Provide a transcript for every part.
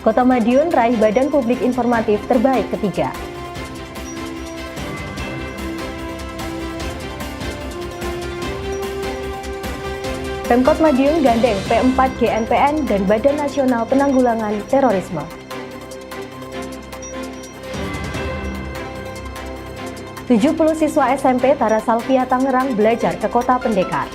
Kota Madiun raih Badan Publik Informatif terbaik ketiga. Pemkot Madiun gandeng P4 GNPN dan Badan Nasional Penanggulangan Terorisme. Tujuh 70 siswa SMP Tara Salvia Tangerang belajar ke Kota Pendekar.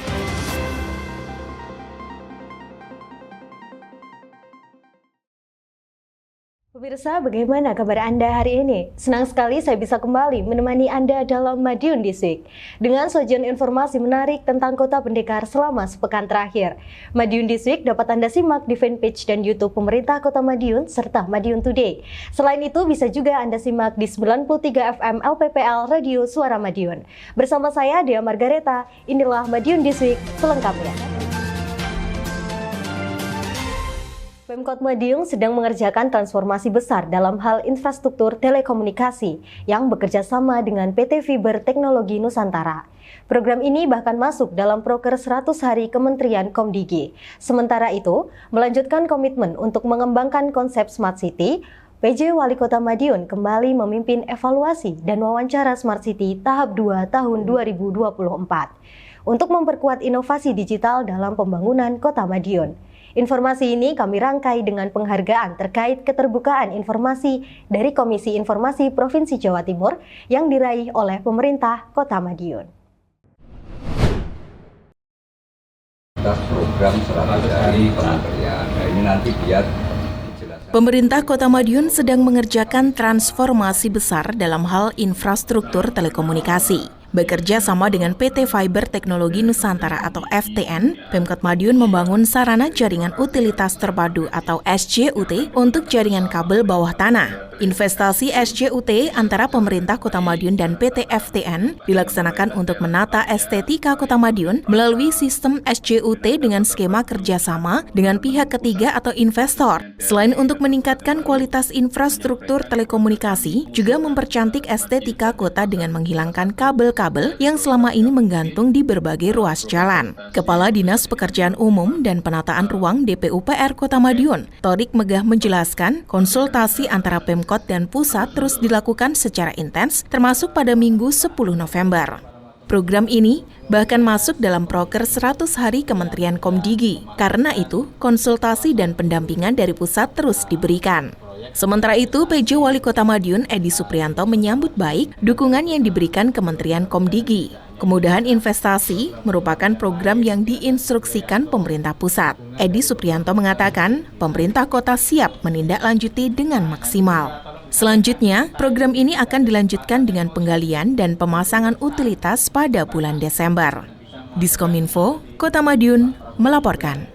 Pemirsa, bagaimana kabar Anda hari ini? Senang sekali saya bisa kembali menemani Anda dalam Madiun This Week dengan sajian informasi menarik tentang Kota Pendekar selama sepekan terakhir. Madiun This Week dapat Anda simak di fanpage dan YouTube Pemerintah Kota Madiun serta Madiun Today. Selain itu, bisa juga Anda simak di 93 FM LPPL Radio Suara Madiun. Bersama saya, Dea Margareta, inilah Madiun This Week selengkapnya. Pemkot Madiun sedang mengerjakan transformasi besar dalam hal infrastruktur telekomunikasi yang bekerja sama dengan PT Fiber Teknologi Nusantara. Program ini bahkan masuk dalam proker 100 hari Kementerian Komdigi. Sementara itu, melanjutkan komitmen untuk mengembangkan konsep Smart City, PJ Wali Kota Madiun kembali memimpin evaluasi dan wawancara Smart City tahap 2 tahun 2024 untuk memperkuat inovasi digital dalam pembangunan Kota Madiun. Informasi ini kami rangkai dengan penghargaan terkait keterbukaan informasi dari Komisi Informasi Provinsi Jawa Timur yang diraih oleh pemerintah Kota Madiun. Program 100 hari kementerian. Nah, ini nanti biar dijelaskan. Pemerintah Kota Madiun sedang mengerjakan transformasi besar dalam hal infrastruktur telekomunikasi. Bekerja sama dengan PT Fiber Teknologi Nusantara atau FTN, Pemkot Madiun membangun sarana jaringan utilitas terpadu atau SJUT untuk jaringan kabel bawah tanah. Investasi SJUT antara pemerintah Kota Madiun dan PT FTN dilaksanakan untuk menata estetika Kota Madiun melalui sistem SJUT dengan skema kerjasama dengan pihak ketiga atau investor. Selain untuk meningkatkan kualitas infrastruktur telekomunikasi, juga mempercantik estetika kota dengan menghilangkan kabel-kabel yang selama ini menggantung di berbagai ruas jalan. Kepala Dinas Pekerjaan Umum dan Penataan Ruang DPUPR Kota Madiun, Torik Megah menjelaskan, konsultasi antara Pemkot dan Pusat terus dilakukan secara intens, termasuk pada Minggu 10 November. Program ini bahkan masuk dalam proker 100 hari Kementerian Komdigi. Karena itu, konsultasi dan pendampingan dari pusat terus diberikan. Sementara itu, PJ Wali Kota Madiun Edi Suprianto menyambut baik dukungan yang diberikan Kementerian Komdigi. Kemudahan investasi merupakan program yang diinstruksikan pemerintah pusat. Edi Suprianto mengatakan, pemerintah kota siap menindaklanjuti dengan maksimal. Selanjutnya, program ini akan dilanjutkan dengan penggalian dan pemasangan utilitas pada bulan Desember. Diskominfo, Kota Madiun, melaporkan.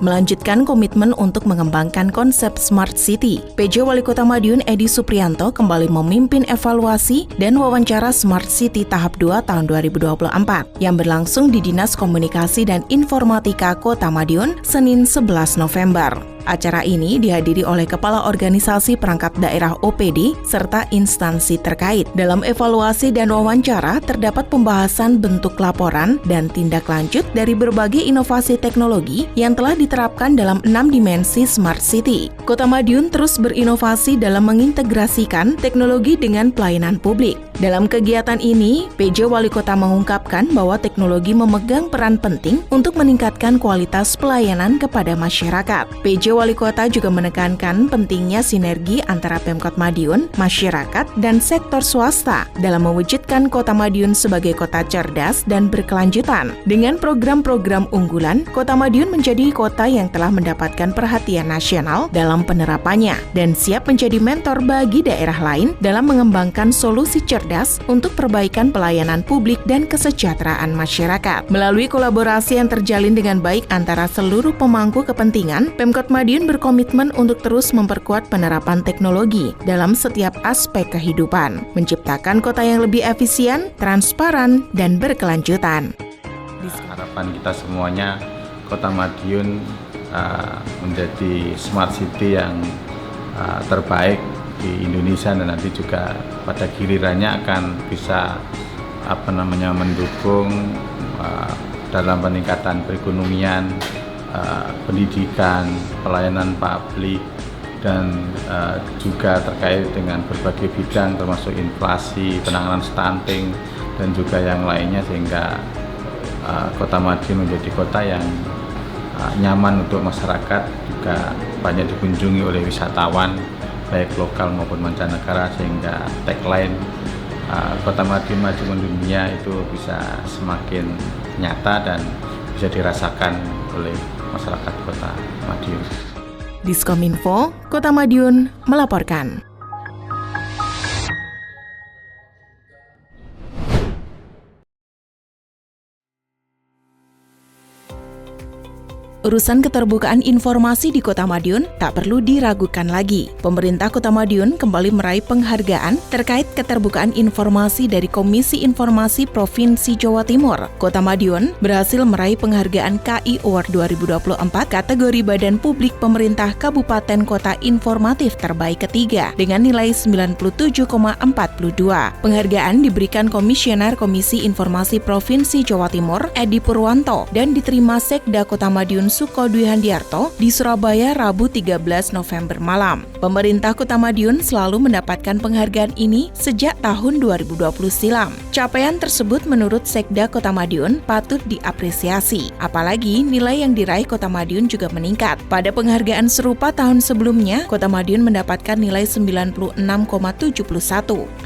Melanjutkan komitmen untuk mengembangkan konsep Smart City, PJ Wali Kota Madiun Edi Suprianto kembali memimpin evaluasi dan wawancara Smart City tahap 2 tahun 2024 yang berlangsung di Dinas Komunikasi dan Informatika Kota Madiun Senin 11 November. Acara ini dihadiri oleh Kepala Organisasi Perangkat Daerah OPD serta instansi terkait. Dalam evaluasi dan wawancara terdapat pembahasan bentuk laporan dan tindak lanjut dari berbagai inovasi teknologi yang telah diterapkan dalam 6 dimensi Smart City. Kota Madiun terus berinovasi dalam mengintegrasikan teknologi dengan pelayanan publik. Dalam kegiatan ini, PJ Wali Kota mengungkapkan bahwa teknologi memegang peran penting untuk meningkatkan kualitas pelayanan kepada masyarakat. PJ Wali Kota juga menekankan pentingnya sinergi antara Pemkot Madiun, masyarakat, dan sektor swasta dalam mewujudkan Kota Madiun sebagai kota cerdas dan berkelanjutan. Dengan program-program unggulan, Kota Madiun menjadi kota yang telah mendapatkan perhatian nasional dalam penerapannya dan siap menjadi mentor bagi daerah lain dalam mengembangkan solusi cerdas untuk perbaikan pelayanan publik dan kesejahteraan masyarakat. Melalui kolaborasi yang terjalin dengan baik antara seluruh pemangku kepentingan, Pemkot Madiun berkomitmen untuk terus memperkuat penerapan teknologi dalam setiap aspek kehidupan, menciptakan kota yang lebih efisien, transparan, dan berkelanjutan. Harapan kita semuanya, Kota Madiun menjadi smart city yang terbaik di Indonesia dan nanti juga pada gilirannya akan bisa mendukung dalam peningkatan perekonomian, pendidikan, pelayanan publik, dan juga terkait dengan berbagai bidang termasuk inflasi, penanganan stunting, dan juga yang lainnya, sehingga Kota Madiun menjadi kota yang nyaman untuk masyarakat, juga banyak dikunjungi oleh wisatawan baik lokal maupun mancanegara, sehingga tagline Kota Madiun Maju Mendunia itu bisa semakin nyata dan bisa dirasakan oleh masyarakat Kota Madiun. Diskominfo, Kota Madiun melaporkan. Urusan keterbukaan informasi di Kota Madiun tak perlu diragukan lagi. Pemerintah Kota Madiun kembali meraih penghargaan terkait keterbukaan informasi dari Komisi Informasi Provinsi Jawa Timur. Kota Madiun berhasil meraih penghargaan KI Award 2024 kategori Badan Publik Pemerintah Kabupaten Kota Informatif terbaik ketiga dengan nilai 97,42. Penghargaan diberikan Komisioner Komisi Informasi Provinsi Jawa Timur, Edi Purwanto, dan diterima Sekda Kota Madiun Suko Dwi Handiarto di Surabaya Rabu 13 November malam. Pemerintah Kota Madiun selalu mendapatkan penghargaan ini sejak tahun 2020 silam. Capaian tersebut menurut Sekda Kota Madiun patut diapresiasi. Apalagi nilai yang diraih Kota Madiun juga meningkat. Pada penghargaan serupa tahun sebelumnya, Kota Madiun mendapatkan nilai 96,71.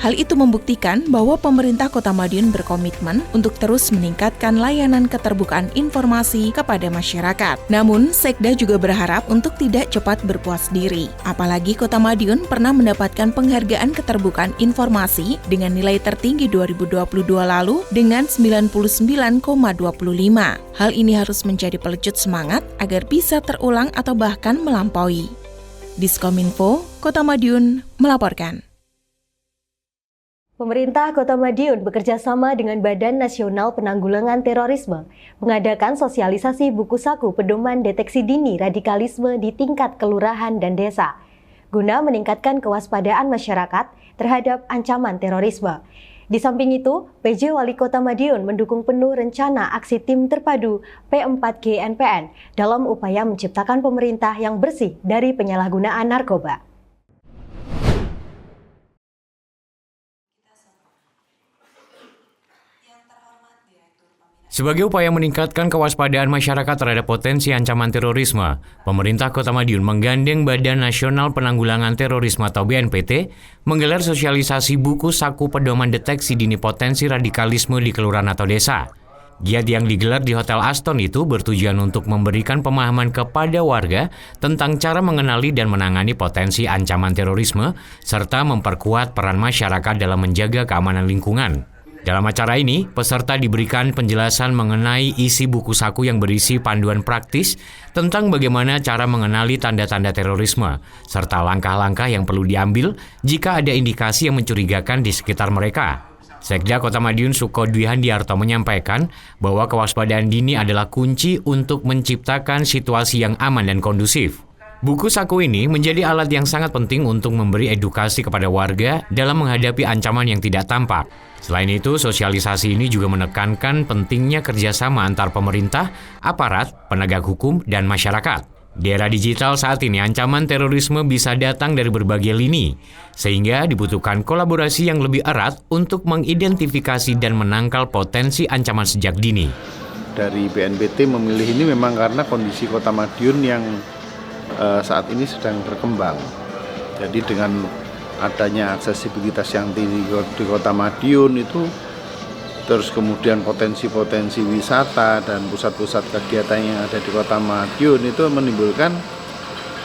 Hal itu membuktikan bahwa pemerintah Kota Madiun berkomitmen untuk terus meningkatkan layanan keterbukaan informasi kepada masyarakat. Namun, Sekda juga berharap untuk tidak cepat berpuas diri. Apalagi Kota Madiun pernah mendapatkan penghargaan keterbukaan informasi dengan nilai tertinggi 2022 lalu dengan 99,25. Hal ini harus menjadi pelecut semangat agar bisa terulang atau bahkan melampaui. Diskominfo, Kota Madiun melaporkan. Pemerintah Kota Madiun bekerja sama dengan Badan Nasional Penanggulangan Terorisme mengadakan sosialisasi buku saku pedoman deteksi dini radikalisme di tingkat kelurahan dan desa, guna meningkatkan kewaspadaan masyarakat terhadap ancaman terorisme. Di samping itu, PJ Wali Kota Madiun mendukung penuh rencana aksi tim terpadu P4G NPN dalam upaya menciptakan pemerintah yang bersih dari penyalahgunaan narkoba. Sebagai upaya meningkatkan kewaspadaan masyarakat terhadap potensi ancaman terorisme, pemerintah Kota Madiun menggandeng Badan Nasional Penanggulangan Terorisme atau BNPT menggelar sosialisasi buku saku pedoman deteksi dini potensi radikalisme di kelurahan atau desa. Giat yang digelar di Hotel Aston itu bertujuan untuk memberikan pemahaman kepada warga tentang cara mengenali dan menangani potensi ancaman terorisme, serta memperkuat peran masyarakat dalam menjaga keamanan lingkungan. Dalam acara ini, peserta diberikan penjelasan mengenai isi buku saku yang berisi panduan praktis tentang bagaimana cara mengenali tanda-tanda terorisme, serta langkah-langkah yang perlu diambil jika ada indikasi yang mencurigakan di sekitar mereka. Sekda Kota Madiun Suko Dwi Handiarto menyampaikan bahwa kewaspadaan dini adalah kunci untuk menciptakan situasi yang aman dan kondusif. Buku saku ini menjadi alat yang sangat penting untuk memberi edukasi kepada warga dalam menghadapi ancaman yang tidak tampak. Selain itu, sosialisasi ini juga menekankan pentingnya kerjasama antar pemerintah, aparat, penegak hukum, dan masyarakat. Di era digital saat ini, ancaman terorisme bisa datang dari berbagai lini, sehingga dibutuhkan kolaborasi yang lebih erat untuk mengidentifikasi dan menangkal potensi ancaman sejak dini. Dari BNPT memilih ini memang karena kondisi Kota Madiun yang saat ini sedang berkembang. Jadi dengan adanya aksesibilitas yang tinggi di Kota Madiun itu, terus kemudian potensi-potensi wisata dan pusat-pusat kegiatan yang ada di Kota Madiun itu menimbulkan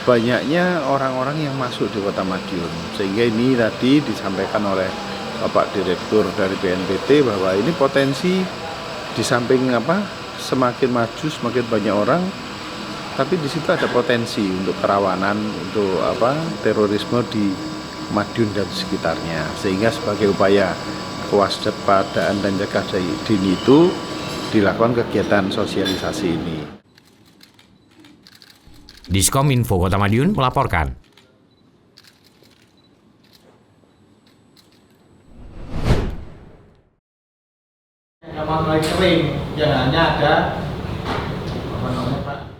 banyaknya orang-orang yang masuk di Kota Madiun. Sehingga ini tadi disampaikan oleh Bapak Direktur dari BNPT bahwa ini potensi di samping semakin maju semakin banyak orang, tapi di situ ada potensi untuk kerawanan untuk terorisme di Madiun dan sekitarnya. Sehingga sebagai upaya kewaspadaan dan cegah dini itu dilakukan kegiatan sosialisasi ini. Diskominfo Kota Madiun melaporkan. mulai kering, yang hanya ada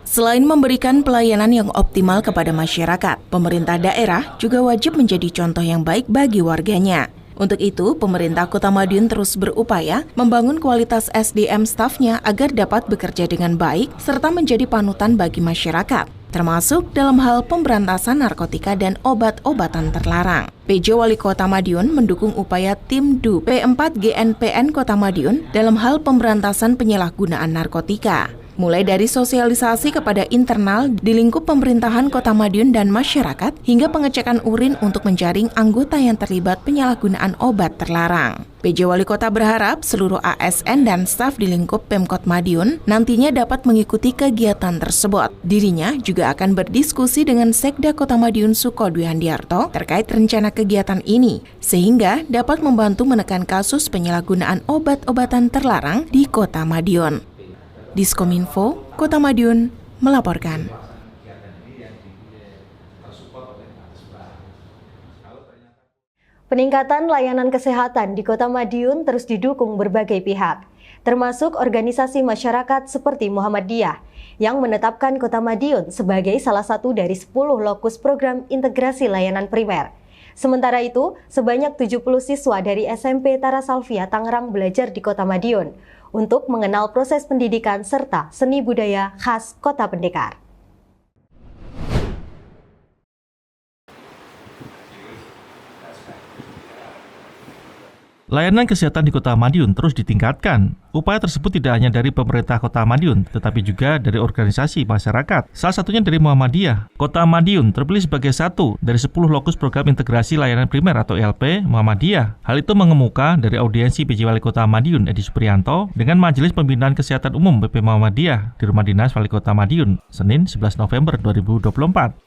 Selain memberikan pelayanan yang optimal kepada masyarakat, pemerintah daerah juga wajib menjadi contoh yang baik bagi warganya. Untuk itu, pemerintah Kota Madiun terus berupaya membangun kualitas SDM stafnya agar dapat bekerja dengan baik serta menjadi panutan bagi masyarakat, termasuk dalam hal pemberantasan narkotika dan obat-obatan terlarang. PJ Wali Kota Madiun mendukung upaya tim DU P4 GNPN Kota Madiun dalam hal pemberantasan penyalahgunaan narkotika. Mulai dari sosialisasi kepada internal di lingkup pemerintahan Kota Madiun dan masyarakat, hingga pengecekan urin untuk menjaring anggota yang terlibat penyalahgunaan obat terlarang. PJ Wali Kota berharap seluruh ASN dan staf di lingkup Pemkot Madiun nantinya dapat mengikuti kegiatan tersebut. Dirinya juga akan berdiskusi dengan Sekda Kota Madiun Suko Dwi Handiarto terkait rencana kegiatan ini, sehingga dapat membantu menekan kasus penyalahgunaan obat-obatan terlarang di Kota Madiun. Diskominfo, Kota Madiun, melaporkan. Peningkatan layanan kesehatan di Kota Madiun terus didukung berbagai pihak, termasuk organisasi masyarakat seperti Muhammadiyah, yang menetapkan Kota Madiun sebagai salah satu dari 10 lokus program integrasi layanan primer. Sementara itu, sebanyak 70 siswa dari SMP Tara Salvia Tangerang belajar di Kota Madiun untuk mengenal proses pendidikan serta seni budaya khas Kota Pendekar. Layanan kesehatan di Kota Madiun terus ditingkatkan. Upaya tersebut tidak hanya dari pemerintah Kota Madiun, tetapi juga dari organisasi masyarakat. Salah satunya dari Muhammadiyah. Kota Madiun terpilih sebagai satu dari 10 lokus program integrasi layanan primer atau ILP Muhammadiyah. Hal itu mengemuka dari audiensi PJ Wali Kota Madiun Edi Supriyanto dengan Majelis Pembinaan Kesehatan Umum BP Muhammadiyah di Rumah Dinas Wali Kota Madiun, Senin 11 November 2024.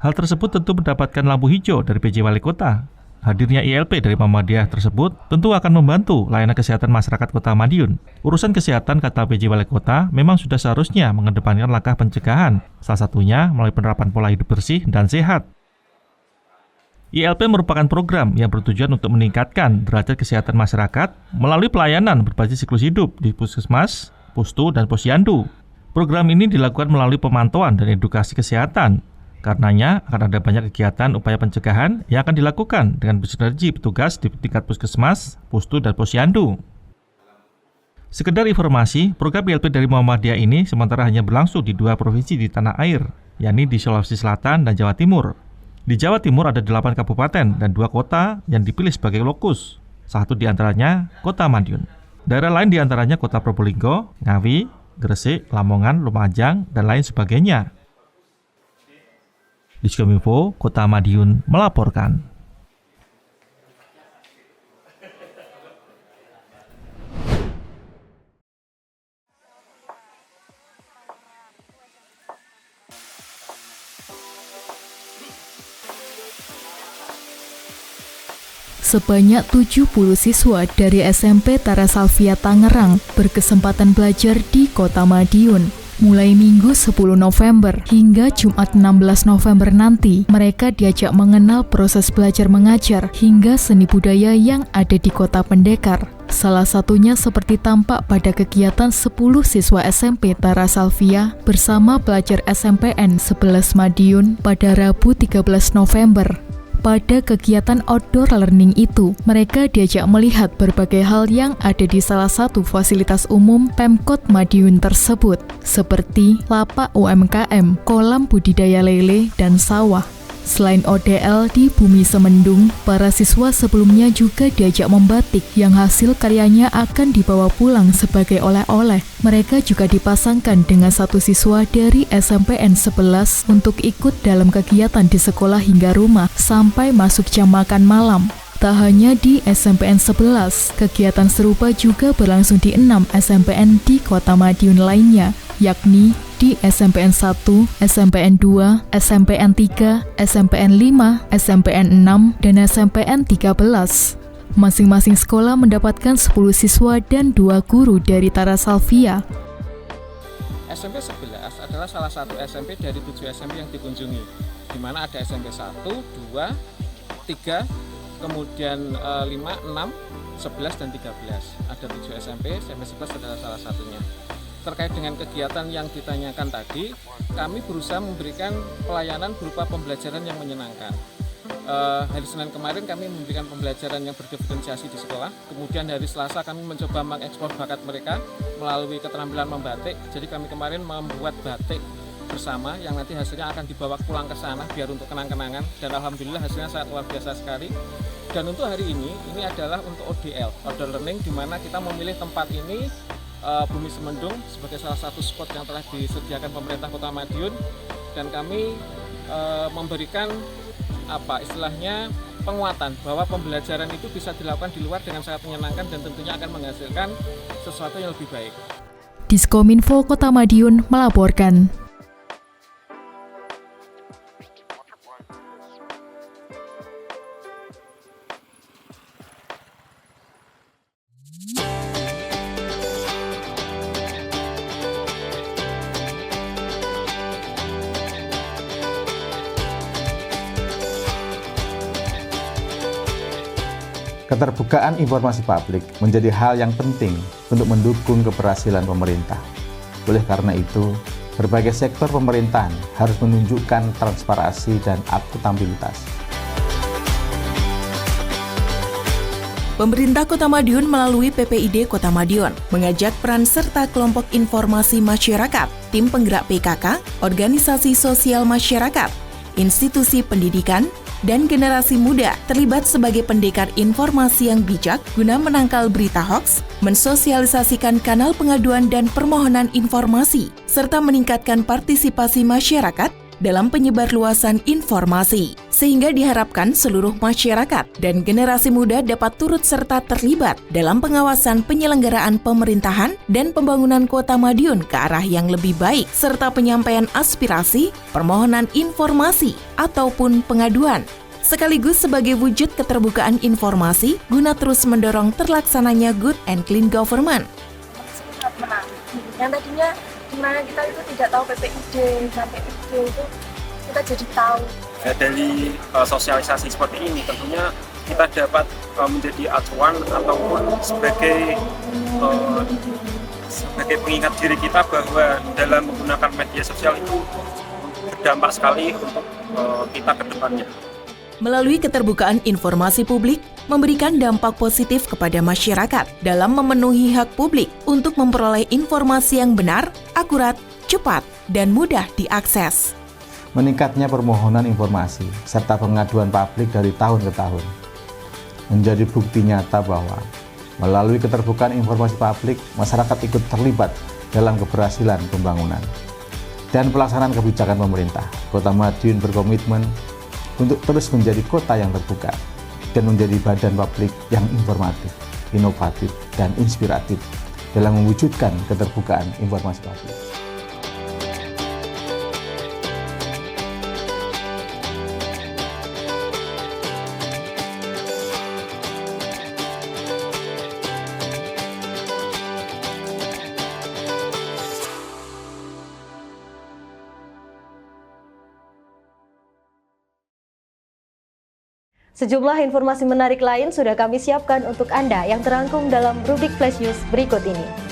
Hal tersebut tentu mendapatkan lampu hijau dari PJ Wali Kota. Hadirnya ILP dari Muhammadiyah tersebut tentu akan membantu layanan kesehatan masyarakat Kota Madiun. Urusan kesehatan, kata PJ Wali Kota, memang sudah seharusnya mengedepankan langkah pencegahan, salah satunya melalui penerapan pola hidup bersih dan sehat. ILP merupakan program yang bertujuan untuk meningkatkan derajat kesehatan masyarakat melalui pelayanan berbasis siklus hidup di puskesmas, pustu, dan posyandu. Program ini dilakukan melalui pemantauan dan edukasi kesehatan. Karenanya akan ada banyak kegiatan upaya pencegahan yang akan dilakukan dengan bersinergi petugas di tingkat puskesmas, pustu, dan posyandu. Sekedar informasi, program ILP dari Muhammadiyah ini sementara hanya berlangsung di 2 provinsi di tanah air, yakni di Sulawesi Selatan dan Jawa Timur. Di Jawa Timur ada 8 kabupaten dan 2 kota yang dipilih sebagai lokus, salah satu di antaranya Kota Madiun. Daerah lain di antaranya Kota Probolinggo, Ngawi, Gresik, Lamongan, Lumajang, dan lain sebagainya. Diskominfo, Kota Madiun melaporkan. Sebanyak 70 siswa dari SMP Tara Salvia Tangerang berkesempatan belajar di Kota Madiun. Mulai Minggu 10 November hingga Jumat 16 November nanti, mereka diajak mengenal proses belajar mengajar hingga seni budaya yang ada di Kota Pendekar. Salah satunya seperti tampak pada kegiatan 10 siswa SMP Tara Salvia bersama pelajar SMPN 11 Madiun pada Rabu 13 November. Pada kegiatan outdoor learning itu, mereka diajak melihat berbagai hal yang ada di salah satu fasilitas umum Pemkot Madiun tersebut, seperti lapak UMKM, kolam budidaya lele, dan sawah. Selain ODL di Bumi Semendung, para siswa sebelumnya juga diajak membatik yang hasil karyanya akan dibawa pulang sebagai oleh-oleh. Mereka juga dipasangkan dengan satu siswa dari SMPN 11 untuk ikut dalam kegiatan di sekolah hingga rumah sampai masuk jam makan malam. Tak hanya di SMPN 11, kegiatan serupa juga berlangsung di 6 SMPN di Kota Madiun lainnya, yakni di SMPN 1, SMPN 2, SMPN 3, SMPN 5, SMPN 6, dan SMPN 13. Masing-masing sekolah mendapatkan 10 siswa dan 2 guru dari Tara Salvia. SMP 11 adalah salah satu SMP dari 7 SMP yang dikunjungi, di mana ada SMP 1, 2, 3, kemudian 5, 6, 11 dan 13. Ada 7 SMP 11 adalah salah satunya. Terkait dengan kegiatan yang ditanyakan tadi, kami berusaha memberikan pelayanan berupa pembelajaran yang menyenangkan. Hari Senin kemarin kami memberikan pembelajaran yang berdiferensiasi di sekolah. Kemudian hari Selasa kami mencoba mengekspor bakat mereka melalui keterampilan membatik. Jadi kami kemarin membuat batik bersama yang nanti hasilnya akan dibawa pulang ke sana biar untuk kenang-kenangan, dan alhamdulillah hasilnya sangat luar biasa sekali. Dan untuk hari ini adalah untuk ODL, outdoor learning, di mana kita memilih tempat ini Bumi Semendung sebagai salah satu spot yang telah disediakan pemerintah Kota Madiun, dan kami memberikan istilahnya penguatan bahwa pembelajaran itu bisa dilakukan di luar dengan sangat menyenangkan dan tentunya akan menghasilkan sesuatu yang lebih baik. Diskominfo Kota Madiun melaporkan. Keterbukaan informasi publik menjadi hal yang penting untuk mendukung keberhasilan pemerintah. Oleh karena itu, berbagai sektor pemerintahan harus menunjukkan transparansi dan akuntabilitas. Pemerintah Kota Madiun melalui PPID Kota Madiun mengajak peran serta kelompok informasi masyarakat, tim penggerak PKK, organisasi sosial masyarakat, institusi pendidikan, dan generasi muda terlibat sebagai pendekar informasi yang bijak guna menangkal berita hoaks, mensosialisasikan kanal pengaduan dan permohonan informasi, serta meningkatkan partisipasi masyarakat dalam penyebarluasan informasi, sehingga diharapkan seluruh masyarakat dan generasi muda dapat turut serta terlibat dalam pengawasan penyelenggaraan pemerintahan dan pembangunan Kota Madiun ke arah yang lebih baik, serta penyampaian aspirasi, permohonan informasi, ataupun pengaduan, sekaligus sebagai wujud keterbukaan informasi guna terus mendorong terlaksananya good and clean government. Sangat menarik. Yang tadinya dimana kita itu tidak tahu PPID, sampai PPID itu kita jadi tahu. Dari sosialisasi seperti ini tentunya kita dapat menjadi acuan ataupun sebagai pengingat diri kita bahwa dalam menggunakan media sosial itu berdampak sekali untuk kita ke depannya. Melalui keterbukaan informasi publik, memberikan dampak positif kepada masyarakat dalam memenuhi hak publik untuk memperoleh informasi yang benar, akurat, cepat, dan mudah diakses. Meningkatnya permohonan informasi serta pengaduan publik dari tahun ke tahun menjadi bukti nyata bahwa melalui keterbukaan informasi publik, masyarakat ikut terlibat dalam keberhasilan pembangunan dan pelaksanaan kebijakan pemerintah. Kota Madiun berkomitmen untuk terus menjadi kota yang terbuka dan menjadi badan publik yang informatif, inovatif, dan inspiratif dalam mewujudkan keterbukaan informasi publik. Sejumlah informasi menarik lain sudah kami siapkan untuk Anda yang terangkum dalam rubrik Flash News berikut ini.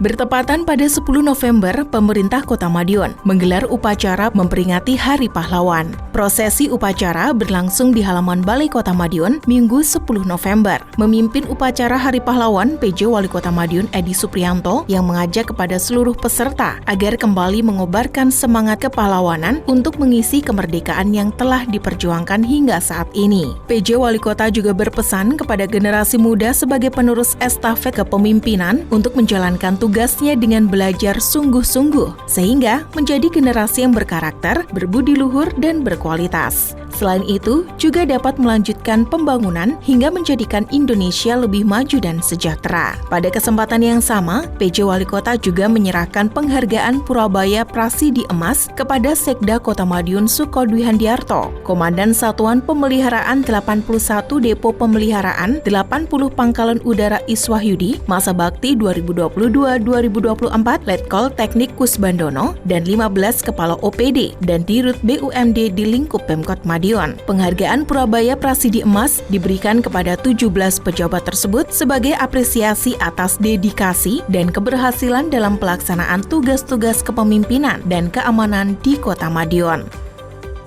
Bertepatan pada 10 November, pemerintah Kota Madiun menggelar upacara memperingati Hari Pahlawan. Prosesi upacara berlangsung di halaman Balai Kota Madiun Minggu 10 November. Memimpin upacara Hari Pahlawan, PJ Wali Kota Madiun Edi Supriyanto yang mengajak kepada seluruh peserta agar kembali mengobarkan semangat kepahlawanan untuk mengisi kemerdekaan yang telah diperjuangkan hingga saat ini. PJ Wali Kota juga berpesan kepada generasi muda sebagai penerus estafet kepemimpinan untuk menjalankan tugasnya dengan belajar sungguh-sungguh, sehingga menjadi generasi yang berkarakter, berbudi luhur, dan berkualitas. Selain itu, juga dapat melanjutkan pembangunan hingga menjadikan Indonesia lebih maju dan sejahtera. Pada kesempatan yang sama, PJ Wali Kota juga menyerahkan penghargaan Purabaya Prasidi Emas kepada Sekda Kota Madiun Sukodwi Handiarto, Komandan Satuan Pemeliharaan 81 Depo Pemeliharaan 80 Pangkalan Udara Iswahyudi, masa bakti 2022-2024. 2024 Letkol Teknik Kusbandono dan 15 Kepala OPD dan Dirut BUMD di lingkup Pemkot Madiun. Penghargaan Purabaya Prasidi Emas diberikan kepada 17 pejabat tersebut sebagai apresiasi atas dedikasi dan keberhasilan dalam pelaksanaan tugas-tugas kepemimpinan dan keamanan di Kota Madiun.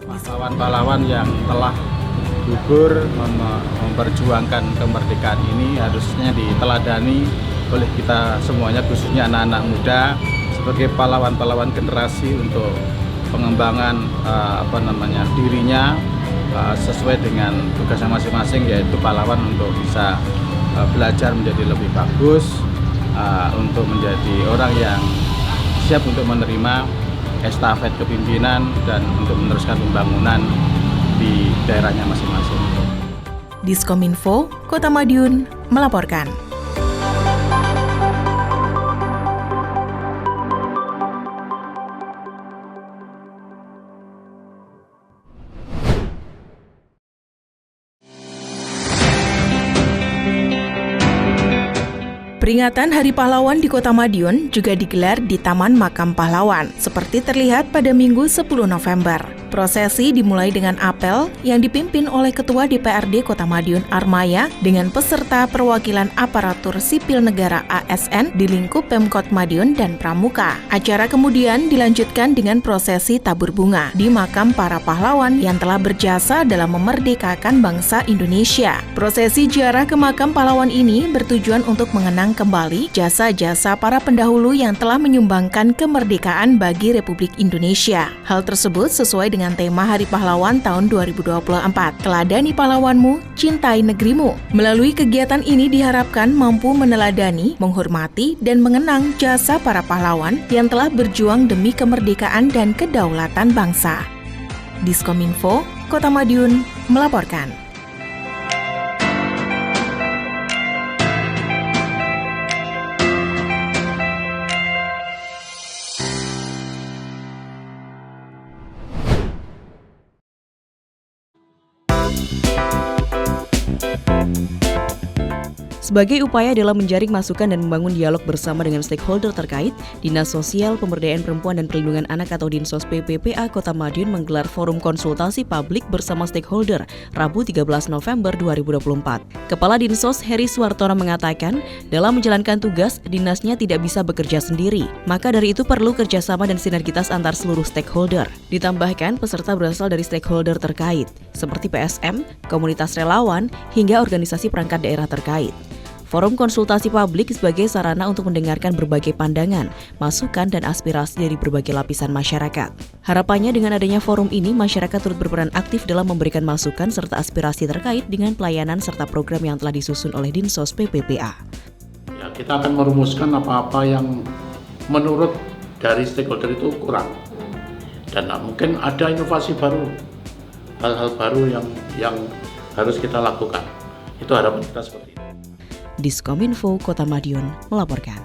Pahlawan-pahlawan yang telah gugur memperjuangkan kemerdekaan ini harusnya diteladani oleh kita semuanya, khususnya anak-anak muda sebagai pahlawan-pahlawan generasi untuk pengembangan dirinya sesuai dengan tugasnya masing-masing, yaitu pahlawan untuk bisa belajar menjadi lebih bagus, untuk menjadi orang yang siap untuk menerima estafet kepimpinan dan untuk meneruskan pembangunan di daerahnya masing-masing. Diskominfo, Kota Madiun melaporkan. Peringatan Hari Pahlawan di Kota Madiun juga digelar di Taman Makam Pahlawan, seperti terlihat pada Minggu 10 November. Prosesi dimulai dengan apel yang dipimpin oleh Ketua DPRD Kota Madiun Armaya dengan peserta perwakilan aparatur sipil negara ASN di lingkup Pemkot Madiun dan Pramuka. Acara kemudian dilanjutkan dengan prosesi tabur bunga di makam para pahlawan yang telah berjasa dalam memerdekakan bangsa Indonesia. Prosesi ziarah ke makam pahlawan ini bertujuan untuk mengenang kembali jasa-jasa para pendahulu yang telah menyumbangkan kemerdekaan bagi Republik Indonesia. Hal tersebut sesuai dengan tema Hari Pahlawan tahun 2024, Teladani Pahlawanmu, Cintai Negerimu. Melalui kegiatan ini diharapkan mampu meneladani, menghormati, dan mengenang jasa para pahlawan yang telah berjuang demi kemerdekaan dan kedaulatan bangsa. Diskominfo, Kota Madiun melaporkan. Sebagai upaya dalam menjaring masukan dan membangun dialog bersama dengan stakeholder terkait, Dinas Sosial Pemberdayaan Perempuan dan Perlindungan Anak atau Dinsos PPPA Kota Madiun menggelar forum konsultasi publik bersama stakeholder Rabu 13 November 2024. Kepala Dinsos Heri Suwartono mengatakan, dalam menjalankan tugas, dinasnya tidak bisa bekerja sendiri. Maka dari itu perlu kerjasama dan sinergitas antar seluruh stakeholder. Ditambahkan, peserta berasal dari stakeholder terkait, seperti PSM, komunitas relawan, hingga organisasi perangkat daerah terkait. Forum konsultasi publik sebagai sarana untuk mendengarkan berbagai pandangan, masukan, dan aspirasi dari berbagai lapisan masyarakat. Harapannya dengan adanya forum ini, masyarakat turut berperan aktif dalam memberikan masukan serta aspirasi terkait dengan pelayanan serta program yang telah disusun oleh Dinsos PPPA. Ya, kita akan merumuskan apa-apa yang menurut dari stakeholder itu kurang. Dan mungkin ada inovasi baru, hal-hal baru yang harus kita lakukan. Itu harapan kita seperti itu. Diskominfo Kota Madiun melaporkan.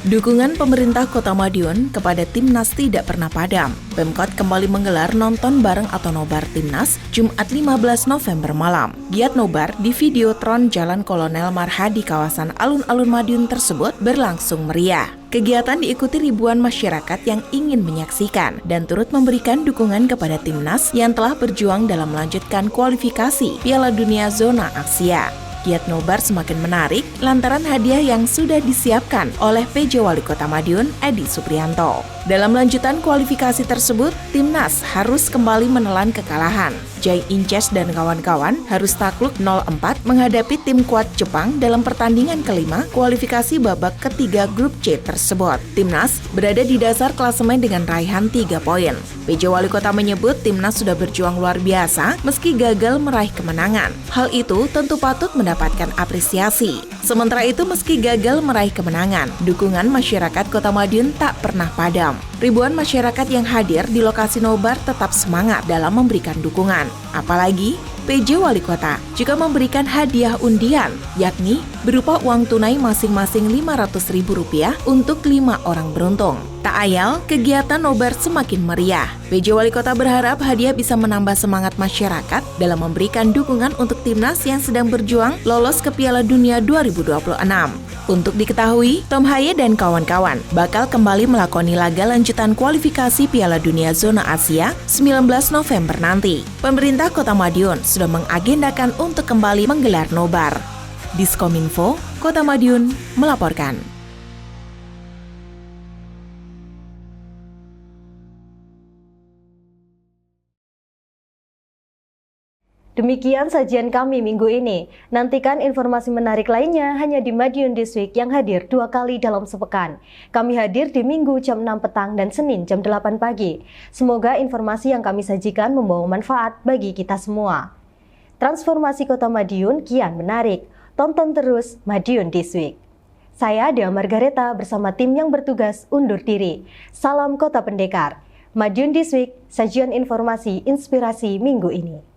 Dukungan pemerintah Kota Madiun kepada Timnas tidak pernah padam. Pemkot kembali menggelar nonton bareng atau nobar Timnas Jumat 15 November malam. Giat nobar di Videotron Jalan Kolonel Marha di kawasan alun-alun Madiun tersebut berlangsung meriah. Kegiatan diikuti ribuan masyarakat yang ingin menyaksikan dan turut memberikan dukungan kepada Timnas yang telah berjuang dalam melanjutkan kualifikasi Piala Dunia Zona Asia. Giat nobar semakin menarik lantaran hadiah yang sudah disiapkan oleh PJ Wali Kota Madiun, Edi Suprianto. Dalam lanjutan kualifikasi tersebut, Timnas harus kembali menelan kekalahan. Jai Inces dan kawan-kawan harus takluk 0-4 menghadapi tim kuat Jepang dalam pertandingan kelima kualifikasi babak ketiga grup C tersebut. Timnas berada di dasar klasemen dengan raihan 3 poin. PJ Wali Kota menyebut Timnas sudah berjuang luar biasa meski gagal meraih kemenangan. Hal itu tentu patut mendapat mendapatkan apresiasi. Sementara itu, meski gagal meraih kemenangan, dukungan masyarakat Kota Madiun tak pernah padam. Ribuan masyarakat yang hadir di lokasi nobar tetap semangat dalam memberikan dukungan. Apalagi PJ Wali Kota juga memberikan hadiah undian, yakni berupa uang tunai masing-masing Rp500.000 untuk 5 orang beruntung. Tak ayal, kegiatan nobar semakin meriah. PJ Wali Kota berharap hadiah bisa menambah semangat masyarakat dalam memberikan dukungan untuk timnas yang sedang berjuang lolos ke Piala Dunia 2026. Untuk diketahui, Tom Haye dan kawan-kawan bakal kembali melakoni laga lanjutan kualifikasi Piala Dunia Zona Asia 19 November nanti. Pemerintah Kota Madiun sudah mengagendakan untuk kembali menggelar nobar. Diskominfo, Kota Madiun melaporkan. Demikian sajian kami minggu ini. Nantikan informasi menarik lainnya hanya di Madiun This Week yang hadir 2 kali dalam sepekan. Kami hadir di Minggu jam 6 petang dan Senin jam 8 pagi. Semoga informasi yang kami sajikan membawa manfaat bagi kita semua. Transformasi Kota Madiun kian menarik. Tonton terus Madiun This Week. Saya Dea Margareta bersama tim yang bertugas undur diri. Salam Kota Pendekar. Madiun This Week, sajian informasi inspirasi minggu ini.